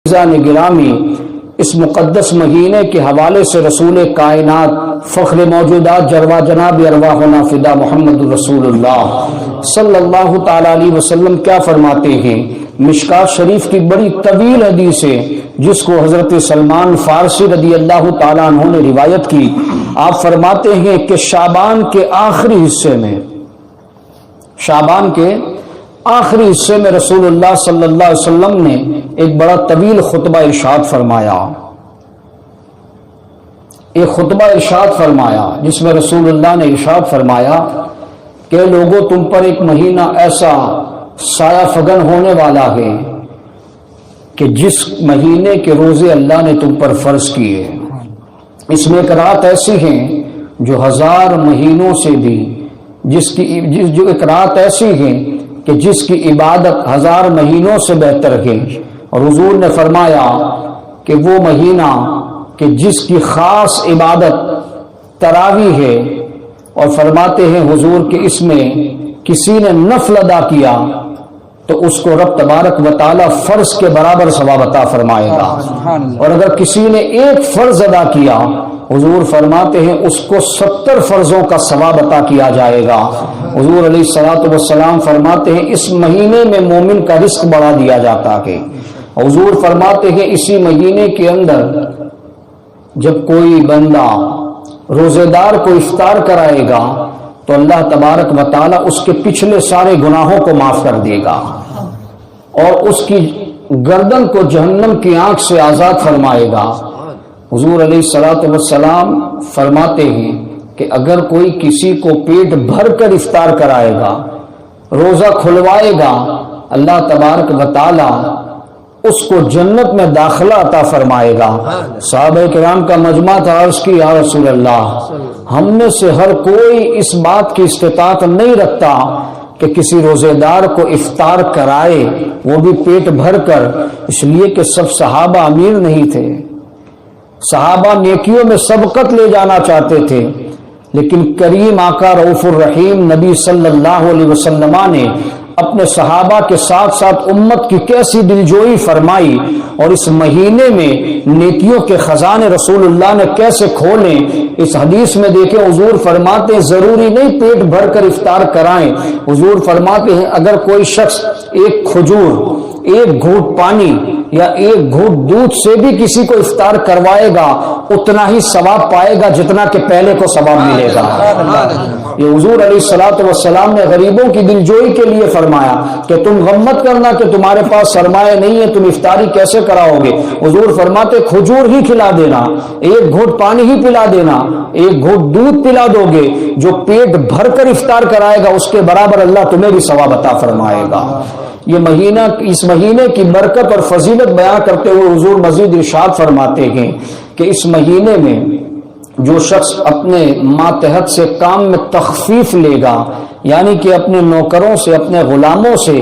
عزیزان گرامی، اس مقدس مہینے کے حوالے سے رسول کائنات فخر موجودات جروا جناب ارواحنا فدا محمد رسول اللہ صلی اللہ تعالی علیہ وسلم کیا فرماتے ہیں؟ مشکات شریف کی بڑی طویل حدیث ہے جس کو حضرت سلمان فارسی رضی اللہ تعالیٰ عنہ نے روایت کی۔ آپ فرماتے ہیں کہ شعبان کے آخری حصے میں رسول اللہ صلی اللہ علیہ وسلم نے ایک بڑا طویل خطبہ ارشاد فرمایا جس میں رسول اللہ نے ارشاد فرمایا کہ لوگوں، تم پر ایک مہینہ ایسا سایہ فگن ہونے والا ہے کہ جس مہینے کے روزے اللہ نے تم پر فرض کیے، اس میں ایک رات ایسی ہے جو 1000 مہینوں سے بھی ایک رات ایسی ہے کہ جس کی عبادت 1000 مہینوں سے بہتر ہے۔ اور حضور نے فرمایا کہ وہ مہینہ کہ جس کی خاص عبادت تراویح ہے، اور فرماتے ہیں حضور کہ اس میں کسی نے نفل ادا کیا تو اس کو رب تبارک و تعالی فرض کے برابر ثواب عطا فرمائے گا، اور اگر کسی نے ایک فرض ادا کیا حضور فرماتے ہیں اس کو 70 فرضوں کا ثواب عطا کیا جائے گا۔ حضور علیہ الصلوۃ والسلام فرماتے ہیں اس مہینے میں مومن کا رزق بڑھا دیا جاتا ہے۔ حضور فرماتے ہیں اسی مہینے کے اندر جب کوئی بندہ روزے دار کو افطار کرائے گا تو اللہ تبارک و تعالیٰ اس کے پچھلے سارے گناہوں کو معاف کر دے گا اور اس کی گردن کو جہنم کی آنکھ سے آزاد فرمائے گا۔ حضور علیہ الصلوۃ والسلام فرماتے ہیں کہ اگر کوئی کسی کو پیٹ بھر کر افطار کرائے گا، روزہ کھلوائے گا، اللہ تبارک و تعالیٰ اس کو جنت میں داخلہ عطا فرمائے گا۔ صحابہ کرام کا مجمع تھا، عرض کی یا رسول اللہ، ہم میں سے ہر کوئی اس بات کی استطاعت نہیں رکھتا کہ کسی روزے دار کو افطار کرائے، وہ بھی پیٹ بھر کر، اس لیے کہ سب صحابہ امیر نہیں تھے، صحابہ نیکیوں میں سبقت لے جانا چاہتے تھے، لیکن کریم آقا رؤوف الرحیم نبی صلی اللہ علیہ وسلم نے اپنے صحابہ کے ساتھ ساتھ امت کی کیسی دلجوئی فرمائی، اور اس مہینے میں نیکیوں کے خزانے رسول اللہ نے کیسے کھولیں۔ اس حدیث میں دیکھیں حضور فرماتے ہیں ضروری نہیں پیٹ بھر کر افطار کرائیں، حضور فرماتے ہیں اگر کوئی شخص ایک کھجور، ایک گھونٹ پانی یا ایک گھونٹ دودھ سے بھی کسی کو افطار کروائے گا اتنا ہی ثواب پائے گا جتنا کہ پہلے کو ثواب ملے گا۔ یہ حضور علیہ الصلوۃ والسلام نے غریبوں کی دلجوئی کے لیے فرمایا کہ تم غم مت کرنا کہ تمہارے پاس سرمایہ نہیں ہے، تم افطاری کیسے کراؤ گے؟ حضور فرماتے کھجور ہی کھلا دینا، ایک گھونٹ پانی ہی پلا دینا، ایک گھونٹ دودھ پلا دو گے، جو پیٹ بھر کر افطار کرائے گا اس کے برابر اللہ تمہیں بھی ثواب عطا فرمائے گا۔ یہ مہینہ، اس مہینے کی برکت اور فضیلت بیان کرتے ہوئے حضور مزید ارشاد فرماتے ہیں کہ اس مہینے میں جو شخص اپنے ماتحت سے کام میں تخفیف لے گا، یعنی کہ اپنے نوکروں سے، اپنے غلاموں سے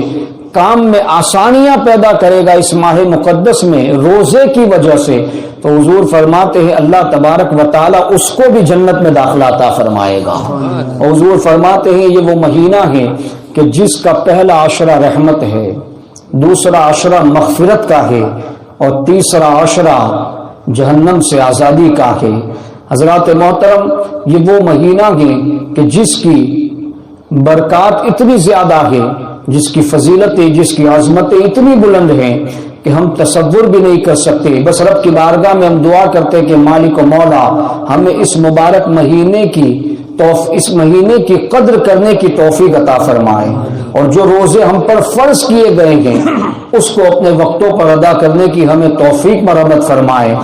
کام میں آسانیاں پیدا کرے گا اس ماہ مقدس میں روزے کی وجہ سے، تو حضور فرماتے ہیں اللہ تبارک و تعالیٰ اس کو بھی جنت میں داخلہ عطا فرمائے گا۔ اور حضور فرماتے ہیں یہ وہ مہینہ ہے کہ جس کا پہلا عشرہ رحمت ہے، دوسرا عشرہ مغفرت کا ہے، اور تیسرا عشرہ جہنم سے آزادی کا ہے۔ حضرات محترم، یہ وہ مہینہ ہے کہ جس کی برکات اتنی زیادہ ہے، جس کی فضیلتیں، جس کی عظمتیں اتنی بلند ہیں کہ ہم تصور بھی نہیں کر سکتے۔ بس رب کی بارگاہ میں ہم دعا کرتے کہ مالک و مولا ہمیں اس مبارک مہینے کی قدر کرنے کی توفیق عطا فرمائے، اور جو روزے ہم پر فرض کیے گئے ہیں اس کو اپنے وقتوں پر ادا کرنے کی ہمیں توفیق مرحمت فرمائے۔